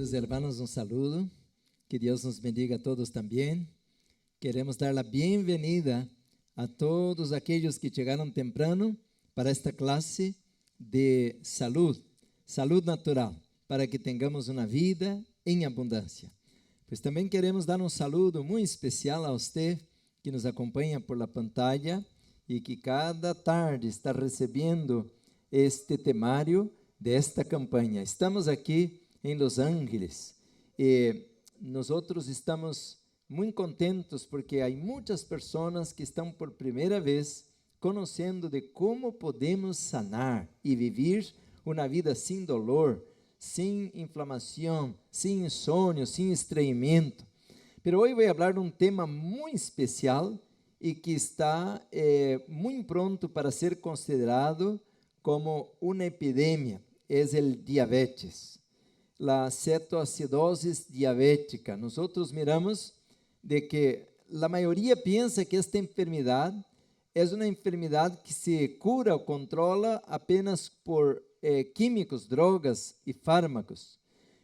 Queridos hermanos, un saludo. Que Dios nos bendiga a todos también. Queremos dar la bienvenida a todos aquellos que llegaron temprano para esta clase de salud natural, para que tengamos una vida en abundancia. Pues también queremos dar un saludo muy especial a usted que nos acompaña por la pantalla y que cada tarde está recibiendo este temario de esta campaña. Estamos aquí en Los Ángeles. Nosotros estamos muy contentos porque hay muchas personas que están por primera vez conociendo de cómo podemos sanar y vivir una vida sin dolor, sin inflamación, sin insomnio, sin estreñimiento. Pero hoy voy a hablar de un tema muy especial y que está muy pronto para ser considerado como una epidemia. Es el diabetes. La cetoacidosis diabética. Nosotros miramos de que la mayoría piensa que esta enfermedad es una enfermedad que se cura o controla apenas por químicos, drogas y fármacos.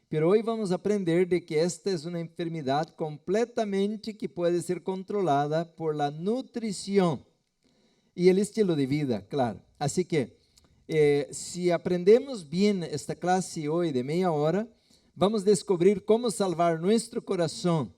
Pero hoy vamos a aprender de que esta es una enfermedad completamente que puede ser controlada por la nutrición y el estilo de vida, claro. Así que si aprendemos bien esta clase hoy de media hora, vamos a descubrir cómo salvar nuestro corazón,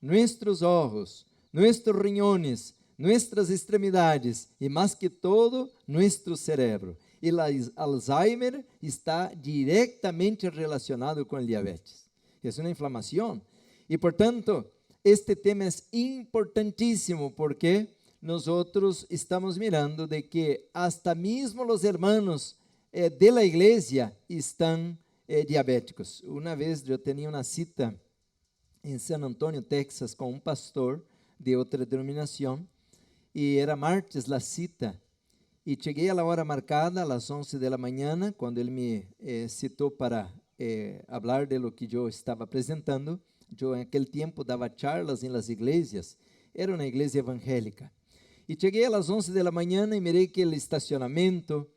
nuestros ojos, nuestros riñones, nuestras extremidades y más que todo, nuestro cerebro. El Alzheimer está directamente relacionado con el diabetes. Es una inflamación. Y por tanto, este tema es importantísimo porque nosotros estamos mirando de que hasta mismo los hermanos de la iglesia están diabéticos. Una vez yo tenía una cita en San Antonio, Texas, con un pastor de otra denominación y era martes la cita y llegué a la hora marcada a las 11 de la mañana cuando él me citó para hablar de lo que yo estaba presentando. Yo en aquel tiempo daba charlas en las iglesias, era una iglesia evangélica. Y llegué a las 11 de la mañana y miré que el estacionamiento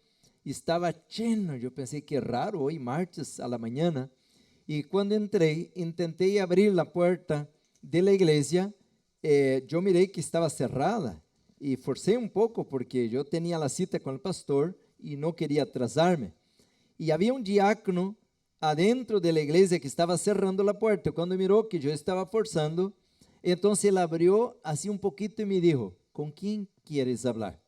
estaba lleno. Yo pensé que raro, hoy martes a la mañana. Y cuando entré, intenté abrir la puerta de la iglesia. Yo miré que estaba cerrada y forcé un poco porque yo tenía la cita con el pastor y no quería atrasarme. Y había un diácono adentro de la iglesia que estaba cerrando la puerta. Cuando miró que yo estaba forzando, entonces él abrió así un poquito y me dijo: ¿con quién quieres hablar?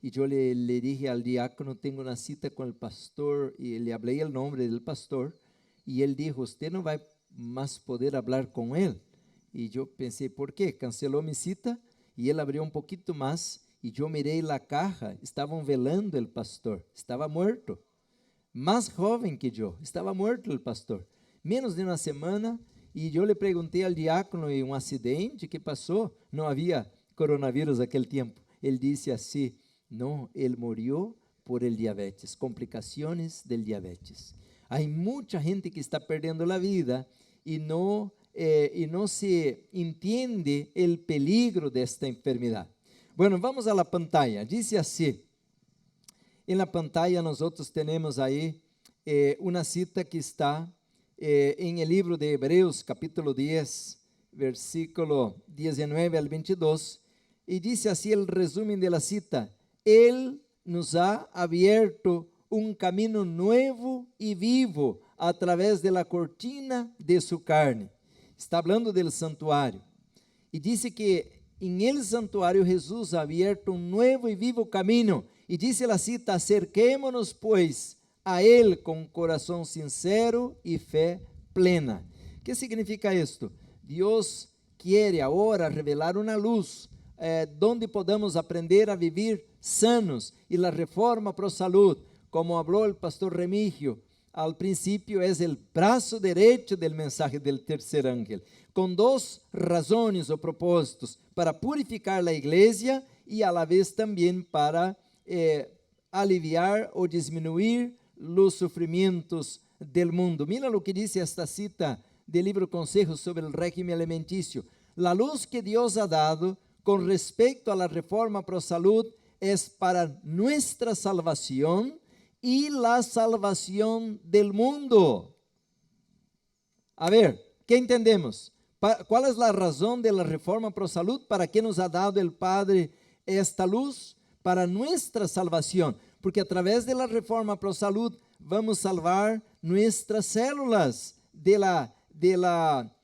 Y yo le dije al diácono: tengo una cita con el pastor, y le hablé el nombre del pastor, y él dijo: usted no va más poder hablar con él. Y yo pensé, ¿por qué? Canceló mi cita, y él abrió un poquito más, y yo miré la caja, estaban velando el pastor, estaba muerto, más joven que yo, estaba muerto el pastor, menos de una semana. Y yo le pregunté al diácono: ¿y un accidente? ¿Qué pasó? No había coronavírus aquel tiempo. Él dice así: no, él murió por el diabetes, complicaciones del diabetes. Hay mucha gente que está perdiendo la vida y no se entiende el peligro de esta enfermedad. Bueno, vamos a la pantalla. Dice así, en la pantalla nosotros tenemos ahí una cita que está en el libro de Hebreos, capítulo 10, versículo 19 al 22, y dice así el resumen de la cita: Él nos ha abierto un camino nuevo y vivo a través de la cortina de su carne. Está hablando del santuario. Y dice que en el santuario Jesús ha abierto un nuevo y vivo camino. Y dice la cita: acerquémonos pues a Él con corazón sincero y fe plena. ¿Qué significa esto? Dios quiere ahora revelar una luz donde podamos aprender a vivir sanos, y la reforma pro salud, como habló el pastor Remigio al principio, es el brazo derecho del mensaje del tercer ángel, con dos razones o propósitos: para purificar la iglesia y a la vez también para aliviar o disminuir los sufrimientos del mundo. Mira lo que dice esta cita del libro Consejos sobre el régimen alimenticio: la luz que Dios ha dado con respecto a la reforma pro salud es para nuestra salvación y la salvación del mundo. A ver, ¿qué entendemos? ¿Cuál es la razón de la Reforma Pro Salud? ¿Para qué nos ha dado el Padre esta luz? Para nuestra salvación, porque a través de la Reforma Pro Salud vamos a salvar nuestras células de la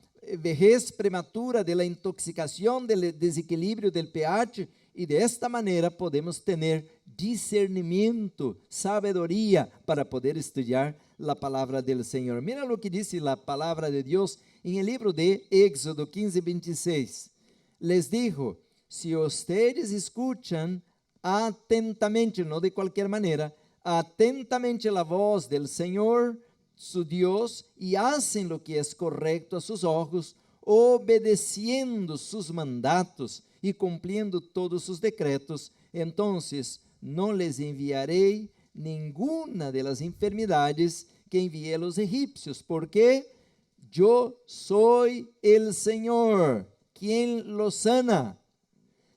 vejez prematura, de la intoxicación, del desequilibrio del pH, y de esta manera podemos tener discernimiento, sabedoría para poder estudiar la palabra del Señor. Mira lo que dice la palabra de Dios en el libro de Éxodo 15:26. Les dijo, si ustedes escuchan atentamente, no de cualquier manera, atentamente la voz del Señor, su Dios, y hacen lo que es correcto a sus ojos, obedeciendo sus mandatos y cumpliendo todos sus decretos, entonces no les enviaré ninguna de las enfermedades que envié a los egipcios, porque yo soy el Señor, quien los sana.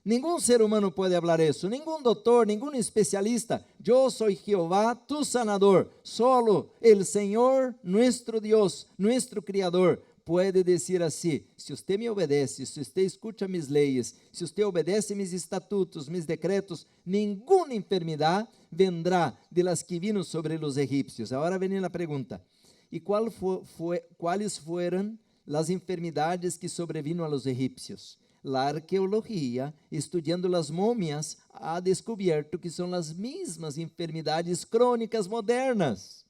Ningún ser humano puede hablar eso, ningún doctor, ningún especialista. Yo soy Jehová, tu sanador. Solo el Señor, nuestro Dios, nuestro Criador, puede decir así: se usted me obedece, se usted escucha mis leyes, se usted obedece mis estatutos, mis decretos, ninguna enfermedad vendrá de las que vino sobre los egipcios. Ahora viene la pregunta: ¿y cuáles fueron las enfermedades que sobrevino a los egipcios? La arqueología, estudiando las momias, ha descubierto que son las mismas enfermedades crónicas modernas.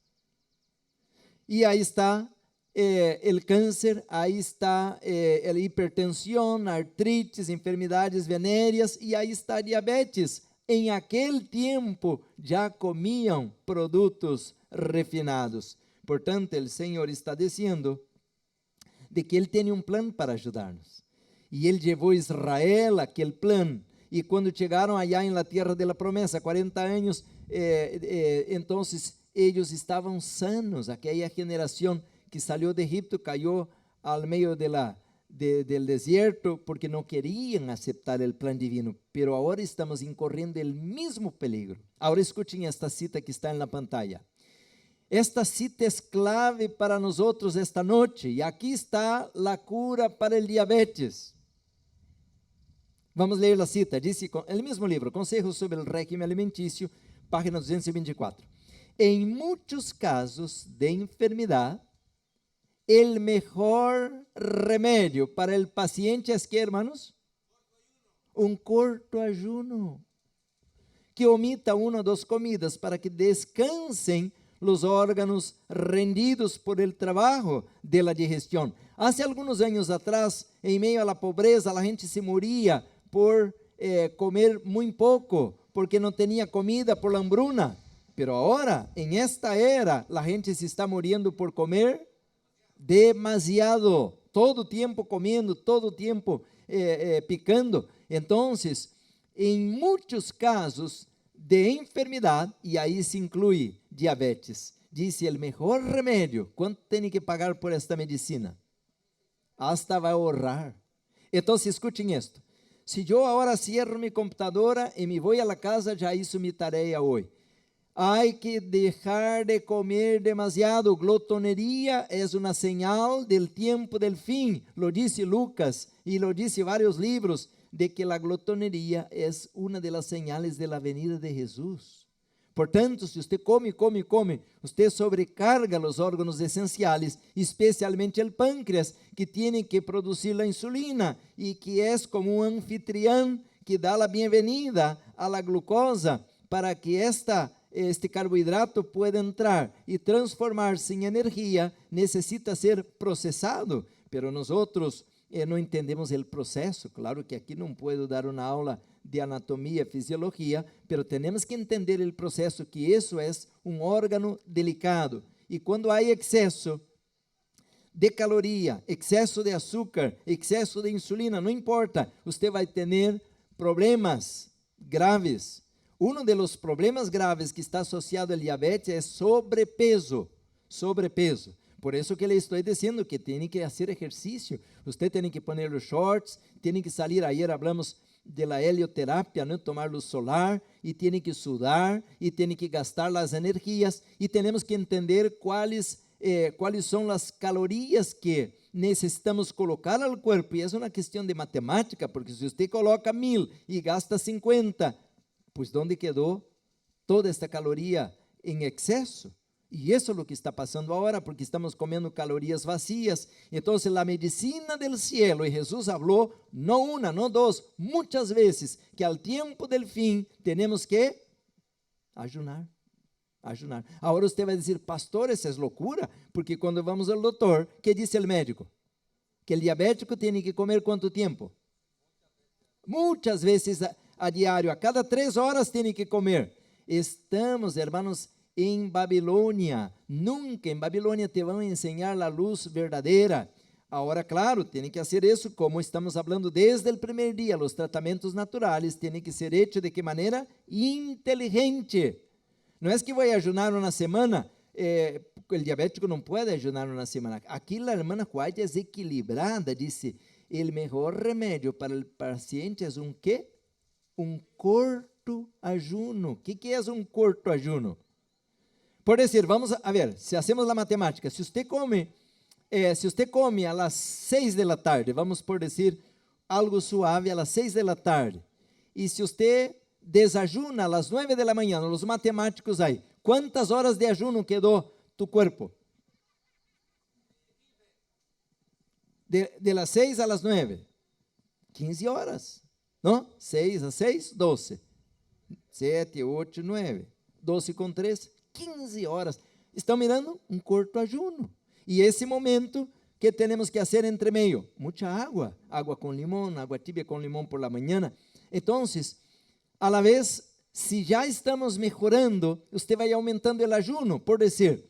Y ahí está el cáncer, ahí está la hipertensión, artritis, enfermedades venéreas, y ahí está diabetes. En aquel tiempo ya comían productos refinados. Portanto, el Señor está diciendo de que Él tiene un plan para ayudarnos. E ele levou Israel aquele plano. E quando chegaram allá em la tierra de la promesa, 40 anos, então eles estavam sanos. Aquela geração que saiu de Egipto caiu ao meio del desierto porque não queriam aceitar o plano divino. Pero agora estamos incorrendo o mesmo peligro. Agora escutem esta cita que está na pantalla. Esta cita é clave para nós esta noite. E aqui está a cura para o diabetes. Vamos ler a cita, dice el mismo libro, Consejos sobre el régimen alimenticio, página 224. En muchos casos de enfermedad, el mejor remedio para el paciente es ¿qué, hermanos? Un corto ayuno, que omita una o dos comidas para que descansen los órganos rendidos por el trabajo de la digestión. Hace algunos años atrás, en medio a la pobreza, la gente se moría por comer muito pouco, porque não tinha comida por la hambruna. Pero ahora, en esta era, la gente se está muriendo por comer demasiado, todo tiempo comiendo, todo tiempo picando. Entonces, en muchos casos de enfermedad, y ahí se incluye diabetes, dice el mejor remedio, ¿cuánto tiene que pagar por esta medicina? Hasta va a ahorrar. Entonces, escuchen esto. Se eu agora cierro minha computadora e me vou a la casa, já hice minha tarefa hoje. Hay que dejar de comer demasiado. Glotonería es una señal del tiempo del fin. Lo dice Lucas y lo dice varios libros de que la glotonería es una de las señales de la venida de Jesús. Portanto, se usted come, usted sobrecarga los órganos esenciales, especialmente el páncreas, que tiene que producir la insulina y que es como un anfitrión que da la bienvenida a la glucosa para que este carbohidrato pueda entrar y transformarse en energía. Necesita ser procesado, pero nosotros no entendemos el proceso. Claro que aquí no puedo dar una aula de anatomía, fisiología, pero tenemos que entender el proceso, que eso es un órgano delicado. Y cuando hay exceso de caloría, exceso de azúcar, exceso de insulina, no importa, usted va a tener problemas graves. Uno de los problemas graves que está asociado al diabetes es sobrepeso. Por eso que le estoy diciendo que tiene que hacer ejercicio. Usted tiene que poner los shorts, tiene que salir. Ayer hablamos de la helioterapia, ¿no? Tomar luz solar, y tiene que sudar, y tiene que gastar las energías, y tenemos que entender cuáles cuáles são as calorias que necessitamos colocar ao corpo, e é uma questão de matemática, porque se você coloca 1000 e gasta 50, pues onde quedou toda esta caloria em excesso? E isso é o que está passando agora, porque estamos comendo calorias vazias. Então, a medicina del cielo, e Jesus falou, não uma, não duas, muitas vezes, que ao tempo del fim, temos que ayunar. Ayunar. Agora você vai dizer, pastor, isso é loucura, porque quando vamos ao doutor, que diz o médico? Que o diabético tem que comer quanto tempo? Muitas vezes a diário, a cada 3 horas tem que comer. Estamos, irmãos, em Babilônia. Nunca em Babilônia te vão ensinar a luz verdadeira. Agora, claro, tem que fazer isso, como estamos falando desde o primeiro dia, os tratamentos naturais têm que ser hechos de que maneira? Inteligente. Não é que vou ayunar uma semana, o diabético não pode ayunar uma semana. Aqui a irmã White é equilibrada, disse, o melhor remédio para o paciente é um quê? Um corto ayuno. O que é um corto ayuno? Por dizer, vamos a ver, se hacemos a matemática, se você come a las 6 da tarde, vamos por dizer algo suave a las 6 da tarde, e se você desayuna a las 9 da manhã, os matemáticos aí, quantas horas de ayuno quedou tu corpo? De las 6 a las 9, 15 horas, não? 6 a 6, 12, 7, 8, 9, 12 com 3, 15 horas, estão mirando um corto ayuno, e esse momento que temos que fazer entre meio, muita água, água com limão, água tibia com limão por la manhã. Então, a la vez, se já estamos melhorando, você vai aumentando o ayuno, por dizer,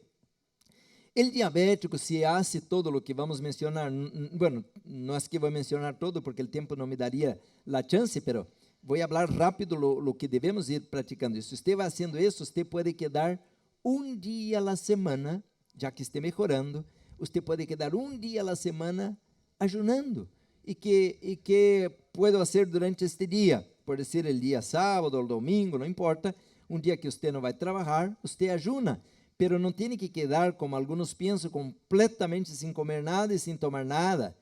o diabético, se hace todo o que vamos mencionar, bueno, não é que vou mencionar todo, porque o tempo não me daria a chance, pero vou falar rápido lo que devemos ir praticando. Se você vai fazendo isso, você pode quedar um dia a semana, já que esteja melhorando, você pode quedar um dia a semana ayunando. E que puedo fazer durante este dia? Pode ser o dia sábado ou domingo, não importa. Um dia que você não vai trabalhar, você ayuna. Pero não tem que quedar, como alguns pensam, completamente sem comer nada e sem tomar nada.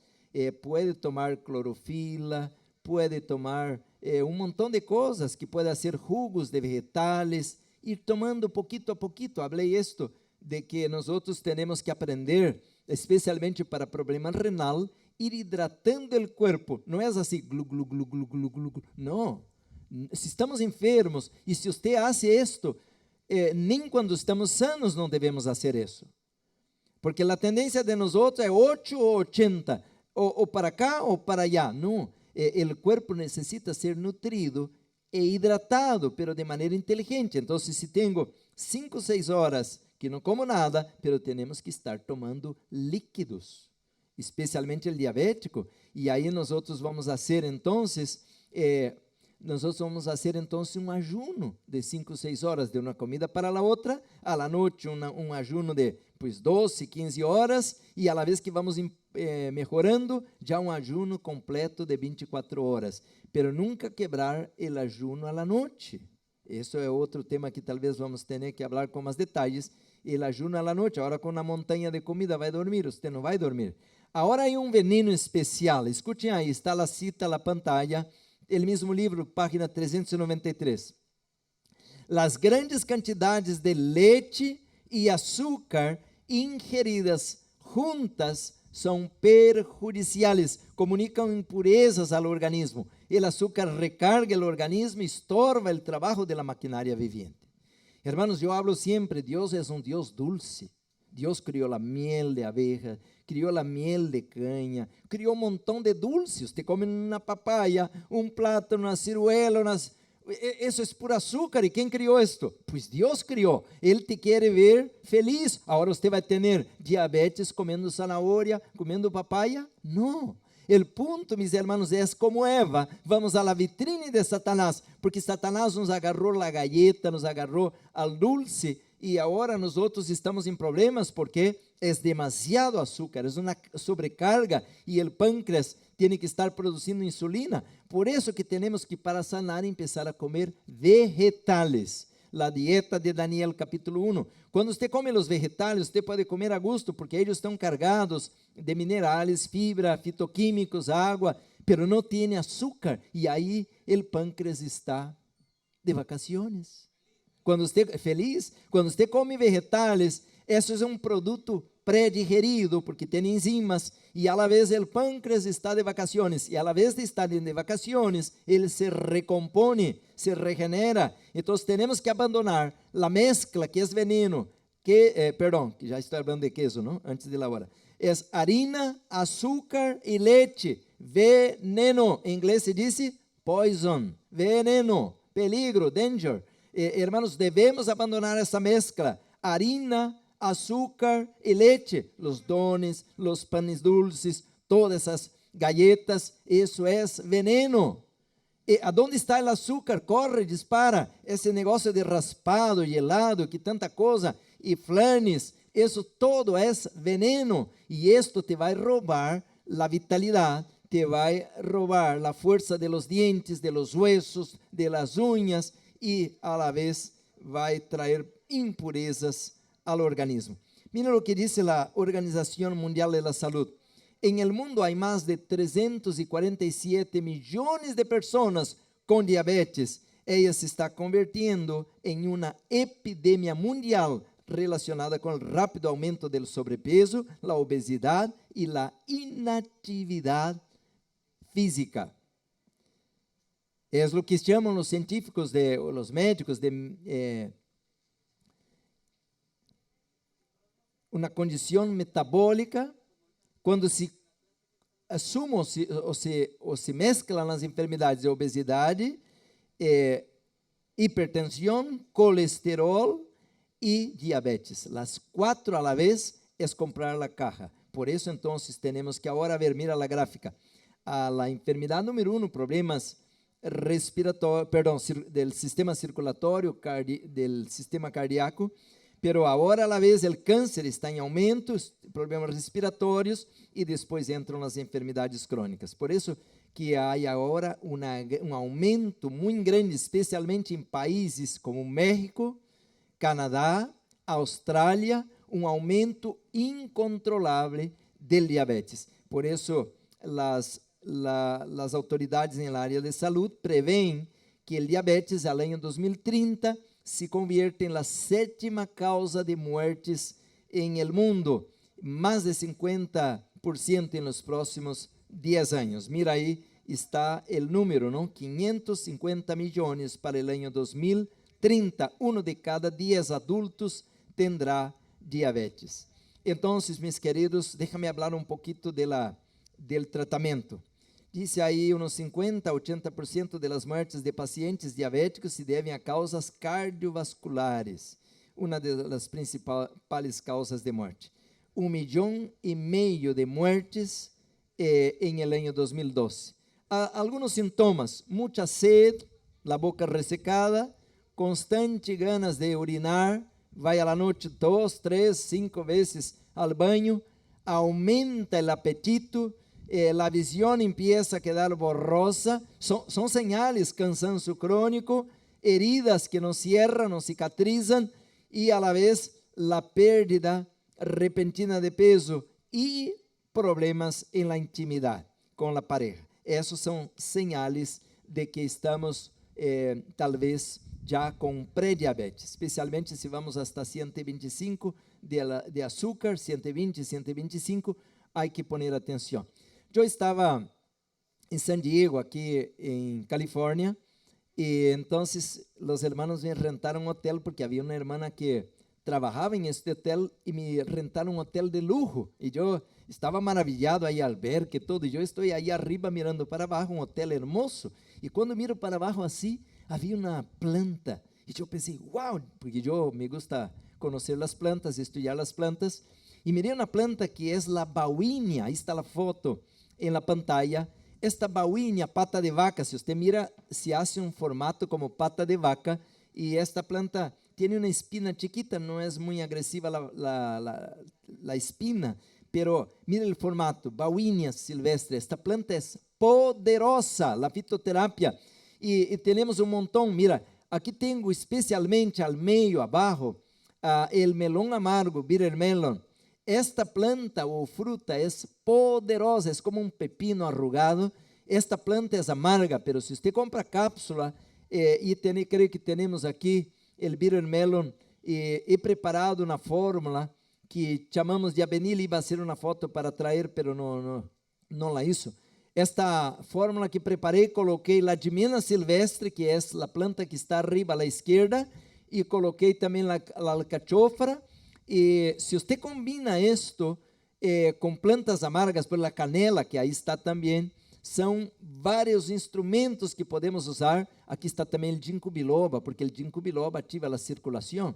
Pode tomar clorofila, pode tomar um montão de coisas, que pode ser jugos de vegetales, ir tomando pouquito a pouquito. Falei isto, de que nós temos que aprender, especialmente para problema renal, ir hidratando o corpo. Não é assim, glu, glu, glu, glu, glu, glu, glu. Não. Se estamos enfermos, e se você faz isto, nem quando estamos sanos não devemos fazer isso. Porque a tendência de nós é 8 ou 80, ou para cá ou para allá. Não. O corpo necessita ser nutrido e hidratado, pero de maneira inteligente. Então, se tenho 5, 6 horas que não como nada, pero temos que estar tomando líquidos, especialmente o diabético, e aí nós vamos fazer então, um ayuno de 5, 6 horas de uma comida para a outra, a la noite um ayuno de 12, 15 horas, e a la vez que vamos melhorando, já um ayuno completo de 24 horas, pero nunca quebrar o ayuno a la noite. Isso é outro tema que talvez vamos ter que falar com mais detalhes. O ayuno a la noite, agora com uma montanha de comida vai dormir, você não vai dormir. Agora há um veneno especial, escutem aí, está a cita na pantalla, o mesmo livro, página 393. Las grandes cantidades de leite e açúcar ingeridas juntas são perjudiciais, comunicam impurezas ao organismo. O açúcar recarga o organismo e estorba o trabalho da maquinaria viviente. Hermanos, eu hablo sempre, Deus é um Deus dulce. Deus criou a miel de abeja, criou a miel de canha, criou um montão de dulces. Você come uma papaya, um plátano, uma ciruela, isso é por açúcar. E quem criou isto? Pois Deus criou. Ele te quer ver feliz. Agora você vai ter diabetes comendo zanahoria, comendo papaya? Não. O ponto, meus irmãos, é como Eva. Vamos à vitrine de Satanás, porque Satanás nos agarrou a galleta, nos agarrou ao dulce, e agora nós estamos em problemas porque é demasiado açúcar, é uma sobrecarga, e o pâncreas tem que estar produzindo insulina. Por isso que temos que, para sanar, começar a comer vegetales. la dieta de Daniel capítulo 1. Quando você come os vegetais, você pode comer a gusto, porque eles estão cargados de minerais, fibra, fitoquímicos, água, pero não tem açúcar, e aí o pâncreas está de vacaciones. Quando você é feliz, quando você come vegetais, isso é um produto pré-digerido, porque tem enzimas, e a la vez o pâncreas está de vacaciones, e a la vez de estar de vacaciones, ele se recompone, se regenera. Então, temos que abandonar a mezcla que é veneno, que já estou falando de queso, não? Antes de la hora. É harina, açúcar e leite, veneno. Em inglês se diz poison, veneno, peligro, danger. Hermanos, devemos abandonar essa mezcla, harina, açúcar e leite, os dones, os panes dulces, todas essas galletas, isso é veneno. E aonde está o açúcar? Corre, dispara. Esse negócio de raspado, gelado, que tanta coisa, e flanes, isso todo é veneno. E isto te vai roubar a vitalidade, te vai roubar a força de los dientes, de los huesos, de las uñas, e a la vez vai trazer impurezas ao organismo. Mira o que diz a Organização Mundial de la Salud. En el mundo hay más de 347 millones de personas con diabetes. Ella se está convirtiendo en una epidemia mundial relacionada con el rápido aumento del sobrepeso, la obesidad y la inactividad física. Es lo que llaman los científicos, los médicos, de uma condição metabólica, quando se assumam ou se mesclam as enfermidades de obesidade, hipertensão, colesterol e diabetes. As quatro a la vez é comprar a caja. Por isso, então, temos que agora ver, mira a gráfica, a enfermidade número 1, problemas respiratórios, del sistema circulatório, del sistema cardíaco. Pero agora, a la vez, o câncer está em aumento, problemas respiratórios, e depois entram as enfermidades crônicas. Por isso que há agora um aumento muito grande, especialmente em países como México, Canadá, Austrália, um aumento incontrolável do diabetes. Por isso, as autoridades na área de saúde preveem que o diabetes, ao ano 2030, se convierte en la 7ª causa de muertes en el mundo, más de 50% en los próximos 10 años. Mira, ahí está el número, ¿no? 550 millones para el año 2030. Uno de cada 10 adultos tendrá diabetes. Entonces, mis queridos, déjame hablar un poquito del tratamiento. Dice aí, uns 50% a 80% das mortes de pacientes diabéticos se devem a causas cardiovasculares, uma das principais causas de morte. 1,5 milhão de mortes em el ano 2012. Alguns sintomas: muita sede, a boca ressecada, constante ganas de urinar, vai à noite 2, 3, 5 vezes ao banho, aumenta o apetito, a visão empieza a quedar borrosa, são señales, cansancio crônico, heridas que não cierran, não cicatrizan, e a la vez la pérdida repentina de peso e problemas em la intimidade com la pareja. Esses são señales de que estamos talvez já com pré-diabetes, especialmente se vamos hasta 125 de açúcar, 120, 125, há que poner atenção. Eu estava em San Diego, aqui em Califórnia, e então os hermanos me rentaram um hotel, porque havia uma irmã que trabalhava em este hotel e me rentaram um hotel de luxo, e eu estava maravilhado aí ao ver que todo, e eu estou aí arriba mirando para baixo, um hotel hermoso, e quando miro para baixo assim, havia uma planta, e eu pensei, uau, porque eu me gusta conhecer as plantas, estudar as plantas, e mirei uma planta que é a bauínia, aí está a foto, em la pantalla. Esta bauínia, pata de vaca, se você mira, se hace um formato como pata de vaca, e esta planta tem uma espina chiquita, não é muito agressiva a espina, pero mira o formato, bauínia silvestre, esta planta é poderosa, a fitoterapia, e temos um montão, mira, aqui tenho especialmente al meio, abaixo, el melón amargo, bitter melon. Esta planta ou fruta é poderosa, é como pepino arrugado. Esta planta é amarga, pero se você compra cápsula, creio que temos aqui el bitter melon, he preparado uma fórmula que chamamos de avenil, iba a ser uma foto para trazer, pero não la hizo. Esta fórmula que preparei, coloquei la Jimena silvestre, que é a planta que está arriba à esquerda, e coloquei também la alcachofra. E se você combina isto com plantas amargas, por la canela, que aí está também, são vários instrumentos que podemos usar. Aqui está também o ginkgo biloba, porque o ginkgo biloba ativa a circulação.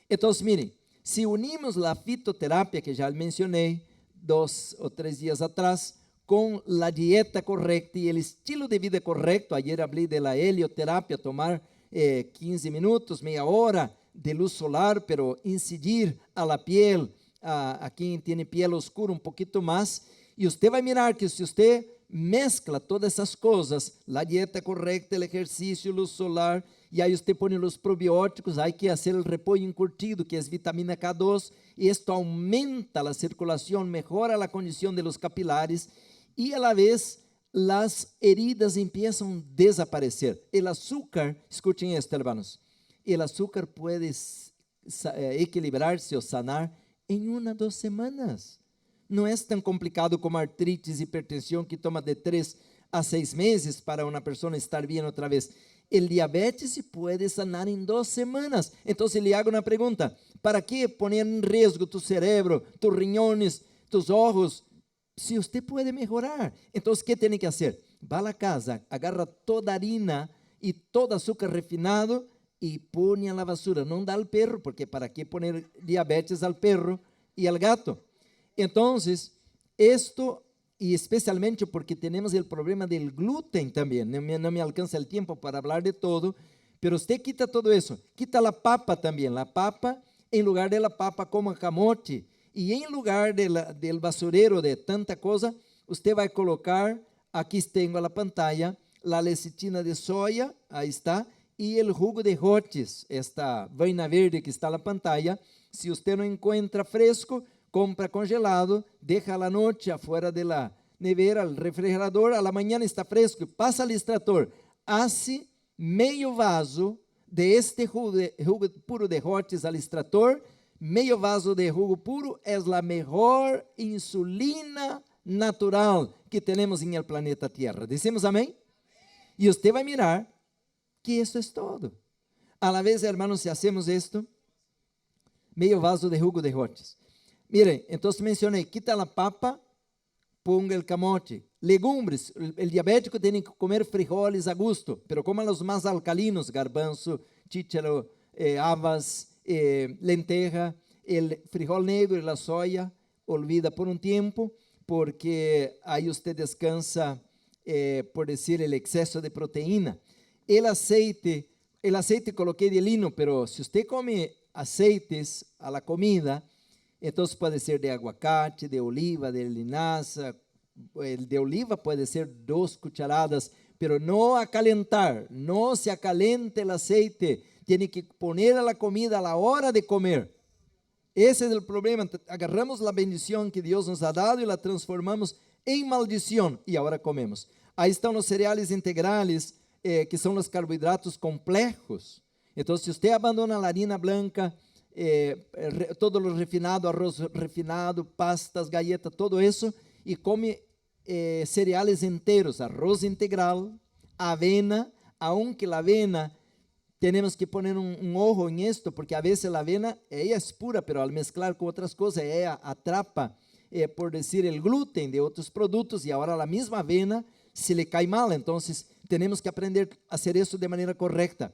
Então, miren, se unimos a fitoterapia, que já mencionei 2 ou 3 dias atrás, com a dieta correta e o estilo de vida correto, ayer falei de la helioterapia, tomar 15 minutos, meia hora de luz solar, pero incidir a la piel, a quem tem piel oscura um pouquinho mais, e você vai mirar que se você mezcla todas essas coisas, a dieta correta, o exercício, luz solar, e aí você põe os probióticos, aí que fazer o repolho encurtido, que é vitamina K2, e isto aumenta a circulação, melhora a condição de los capilares, e a la vez as heridas empiezam a desaparecer. O açúcar, escutem esto, hermanos, o açúcar pode equilibrar-se ou sanar em 1 a 2 semanas. Não é tão complicado como artrites, hipertensão, que toma de 3 a 6 meses para uma pessoa estar bem outra vez. O diabetes se pode sanar em 2 semanas. Então, lhe hago uma pergunta: para que poner em risco tu cerebro, tus riñones, tus ojos, se você pode melhorar? Então, o que tem que fazer? Vá à casa, agarra toda a harina e todo açúcar refinado e põe a la basura. Não dá ao perro, porque para que poner diabetes ao perro e ao gato? Então, esto, e especialmente porque temos o problema do glúten também, não me alcança o tempo para falar de todo, pero você quita todo isso, quita a papa também, a papa, em lugar de la papa, coma camote, e em lugar del basurero de tanta coisa, você vai colocar, aqui tenho a pantalla, a lecitina de soja, aí está, e o jugo de jotes, esta vaina verde que está na pantalla. Se você não encontra fresco, compra congelado, deja a noite afuera de la nevera, el refrigerador, a la mañana está fresco, pasa al extractor, hace meio vaso de este jugo puro de jotes al extractor. Meio vaso de jugo puro é a melhor insulina natural que temos em el planeta Tierra. Dizemos amém? E você vai mirar que isso é todo. A la vez, hermanos, se hacemos isto, meio vaso de jugo de jotes. Miren, então mencionei, quita a papa, ponga o camote. Legumbres, o diabético tem que comer frijoles a gusto, pero coma os mais alcalinos, garbanzo, chícharo, habas, lenteja, o frijol negro e a soja, olvida por um tempo, porque aí você descansa, por dizer, o excesso de proteína. O aceite coloquei de lino, pero se você come aceites a la comida, então pode ser de aguacate, de oliva, de linaza. El de oliva pode ser 2 cucharadas, pero não acalentar, não se acalente o aceite, tem que poner a la comida a la hora de comer. Esse é o problema, agarramos a bendição que Deus nos ha dado e la transformamos em maldição, e agora comemos. Aí estão os cereais integrales, que são os carboidratos complexos. Então, se você abandona a harina branca, todo o refinado, arroz refinado, pastas, galletas, todo isso, e come cereais inteiros, arroz integral, avena, aunque a avena, temos que poner um ojo em esto, porque a vezes a avena, ela é pura, pero al mezclar com outras coisas, ela atrapa, por dizer, o glúten de outros produtos, e agora a mesma avena se lhe cai mal. Então, temos que aprender a fazer isso de maneira correta.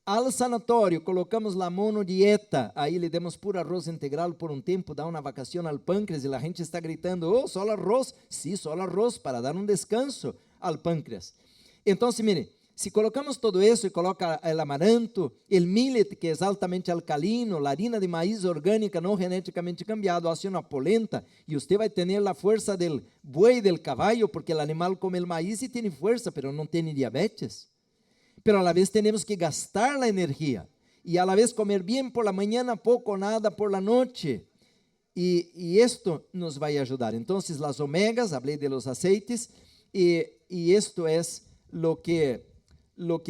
Al sanatório, colocamos a monodieta, aí lhe demos puro arroz integral por um tempo, dá uma vacação ao pâncreas, e a gente está gritando, oh, só arroz. Sim, só arroz, para dar um descanso ao pâncreas. Então, mire, se colocamos todo isso e coloca o amaranto, o millet, que é altamente alcalino, a harina de maíz orgânica não geneticamente cambiado, hace uma polenta, e você vai ter a força do buey, del caballo, porque o animal come o maíz e tem força, mas não tem diabetes. pero a la vez tenemos que gastar la energía y a la vez comer bien por la mañana, poco o nada por la noche. Y esto nos va a ayudar. Entonces, las omegas, hablé de los aceites, y esto es lo que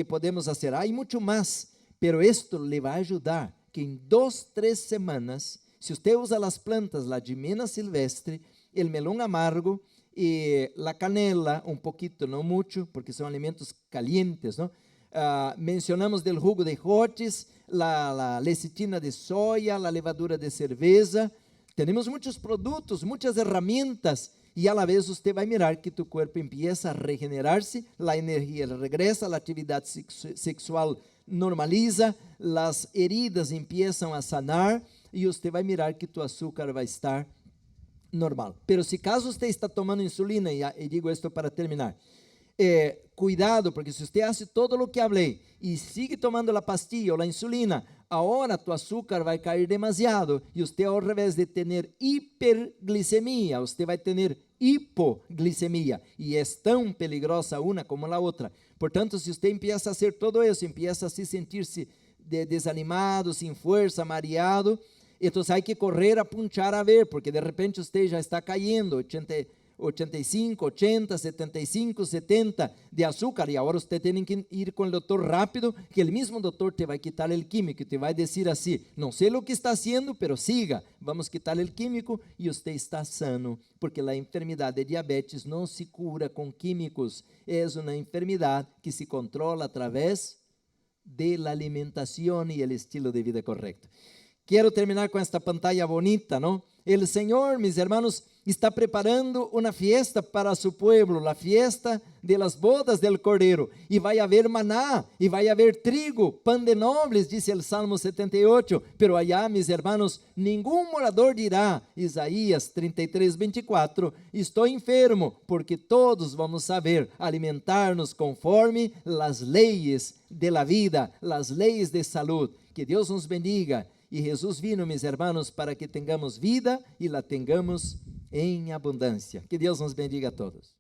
podemos hacer. Hay mucho más, pero esto le va a ayudar que en 2, 3 semanas, si usted usa las plantas, la jimena silvestre, el melón amargo y la canela, un poquito, no mucho, porque son alimentos calientes, ¿no? Mencionamos del jugo de jotes, la lecitina de soya, la levadura de cerveza. Tenemos muchos productos, muchas herramientas, y a la vez usted va a mirar que tu cuerpo empieza a regenerarse, la energía regresa, la actividad sexual normaliza, las heridas empiezan a sanar, e usted vai mirar que tu açúcar vai estar normal. Pero se caso usted está tomando insulina, e digo esto para terminar, cuidado, porque se usted hace todo lo que hablei e sigue tomando a pastilla ou a insulina, agora tu açúcar vai cair demasiado e usted, ao revés de ter hiperglicemia, usted vai ter hipoglicemia, e é tão peligrosa uma como a outra. Portanto, se usted empieza a hacer todo isso, empieza a se sentir-se desanimado, sem força, mareado, então hay que correr a punchar a ver, porque de repente usted já está caindo 85, 80, 75, 70 de açúcar, e agora você tem que ir com o doutor rápido, que o mesmo doutor te vai quitar o químico, e te vai dizer assim, não sei o que está haciendo, pero siga, vamos quitar o químico, e você está sano, porque a enfermidade de diabetes não se cura com químicos, é uma enfermidade que se controla através da alimentação e o estilo de vida correto. Quero terminar com esta pantalla bonita, ¿no? El Señor, mis hermanos, está preparando una fiesta para su pueblo, la fiesta de las bodas del Cordero, y va a haber maná, y va a haber trigo, pan de nobles, dice el Salmo 78, pero allá, mis hermanos, ningún morador dirá, Isaías 33, 24, estoy enfermo, porque todos vamos saber alimentarnos conforme las leyes de la vida, las leyes de salud. Que Deus nos bendiga. E Jesus vino, mis hermanos, para que tengamos vida e la tengamos em abundância. Que Deus nos bendiga a todos.